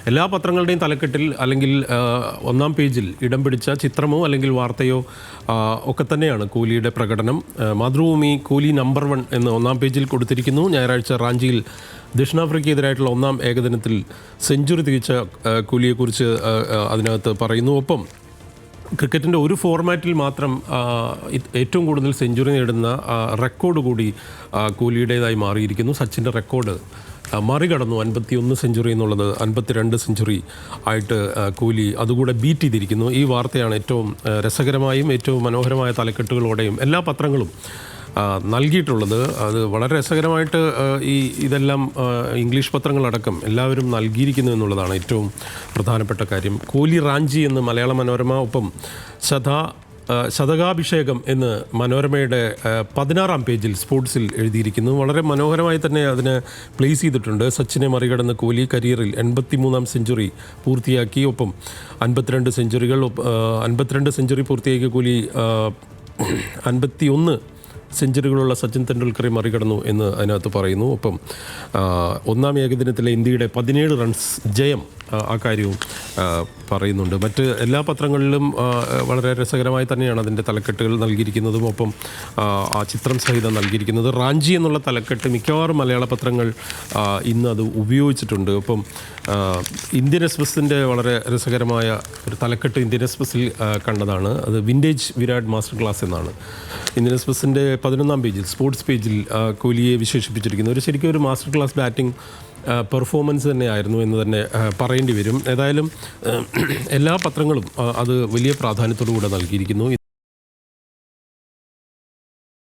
എല്ലാ പത്രങ്ങളുടെയും തലക്കെട്ടിൽ അല്ലെങ്കിൽ ഒന്നാം പേജിൽ ഇടം പിടിച്ച ചിത്രമോ അല്ലെങ്കിൽ വാർത്തയോ ഒക്കെ തന്നെയാണ് കോഹ്ലിയുടെ പ്രകടനം. മാതൃഭൂമി കോഹ്ലി നമ്പർ 1 എന്ന് ഒന്നാം പേജിൽ കൊടുത്തിരിക്കുന്നു. ഞായറാഴ്ച റാഞ്ചിയിൽ ദക്ഷിണാഫ്രിക്കയ്ക്കെതിരായിട്ടുള്ള ഒന്നാം ഏകദിനത്തിൽ സെഞ്ചുറി തികച്ച കോഹ്ലിയെക്കുറിച്ച് അതിനകത്ത് പറയുന്നു. ഒപ്പം ക്രിക്കറ്റിൻ്റെ ഒരു ഫോർമാറ്റിൽ മാത്രം ഏറ്റവും കൂടുതൽ സെഞ്ചുറി നേടുന്ന റെക്കോർഡ് കൂടി കോഹ്ലിയുടേതായി മാറിയിരിക്കുന്നു. സച്ചിൻ്റെ റെക്കോർഡ് മറികടന്നു. 51 സെഞ്ചുറി എന്നുള്ളത് 52 സെഞ്ചുറി ആയിട്ട് കോഹ്ലി അതുകൂടെ ബീറ്റ് ചെയ്തിരിക്കുന്നു. ഈ വാർത്തയാണ് ഏറ്റവും രസകരമായും ഏറ്റവും മനോഹരമായ തലക്കെട്ടുകളോടെയും എല്ലാ പത്രങ്ങളും നൽകിയിട്ടുള്ളത്. അത് വളരെ രസകരമായിട്ട് ഇതെല്ലാം ഇംഗ്ലീഷ് പത്രങ്ങളടക്കം എല്ലാവരും നൽകിയിരിക്കുന്നു എന്നുള്ളതാണ് ഏറ്റവും പ്രധാനപ്പെട്ട കാര്യം. കോഹ്ലി റാഞ്ചി എന്ന് മലയാള മനോരമ, ഒപ്പം ശതകാഭിഷേകം എന്ന് മനോരമയുടെ 16-ാം പേജിൽ സ്പോർട്സിൽ എഴുതിയിരിക്കുന്നു. വളരെ മനോഹരമായി തന്നെ അതിനെ പ്ലേസ് ചെയ്തിട്ടുണ്ട്. സച്ചിനെ മറികടന്ന് കോഹ്ലി കരിയറിൽ 83-ാം സെഞ്ചുറി പൂർത്തിയാക്കി. ഒപ്പം 52 സെഞ്ചുറി പൂർത്തിയാക്കിയ കോഹ്ലി 51 സെഞ്ചുറികളുള്ള സച്ചിൻ തെണ്ടുൽക്കറെ മറികടന്നു എന്ന് അതിനകത്ത് പറയുന്നു. ഒപ്പം ഒന്നാം ഏകദിനത്തിലെ ഇന്ത്യയുടെ 17 റൺസ് ജയം ആ കാര്യവും പറയുന്നുണ്ട്. മറ്റ് എല്ലാ പത്രങ്ങളിലും വളരെ രസകരമായി തന്നെയാണ് അതിൻ്റെ തലക്കെട്ടുകൾ നൽകിയിരിക്കുന്നതും ഒപ്പം ആ ചിത്രം സഹിതം നൽകിയിരിക്കുന്നത്. റാഞ്ചി എന്നുള്ള തലക്കെട്ട് മിക്കവാറും മലയാള പത്രങ്ങൾ ഇന്ന് അത് ഉപയോഗിച്ചിട്ടുണ്ട്. ഒപ്പം ഇന്ത്യൻ എക്സ്പ്രസിൻ്റെ വളരെ രസകരമായ ഒരു തലക്കെട്ട് ഇന്ത്യൻ എക്സ്പ്രസിൽ കണ്ടതാണ്. അത് വിൻറ്റേജ് വിരാട് മാസ്റ്റർ ക്ലാസ് എന്നാണ്. ഇന്ത്യൻ എക്സ്പ്രസിൻ്റെ 11-ാം പേജിൽ സ്പോർട്സ് പേജിൽ കോഹ്ലിയെ വിശേഷിപ്പിച്ചിരിക്കുന്നു. ശരിക്കും ഒരു മാസ്റ്റർ ക്ലാസ് ബാറ്റിംഗ് പെർഫോമൻസ് തന്നെയായിരുന്നു എന്ന് തന്നെ പറയേണ്ടി വരും. ഏതായാലും എല്ലാ പത്രങ്ങളും അത് വലിയ പ്രാധാന്യത്തോടു കൂടെ നൽകിയിരിക്കുന്നു.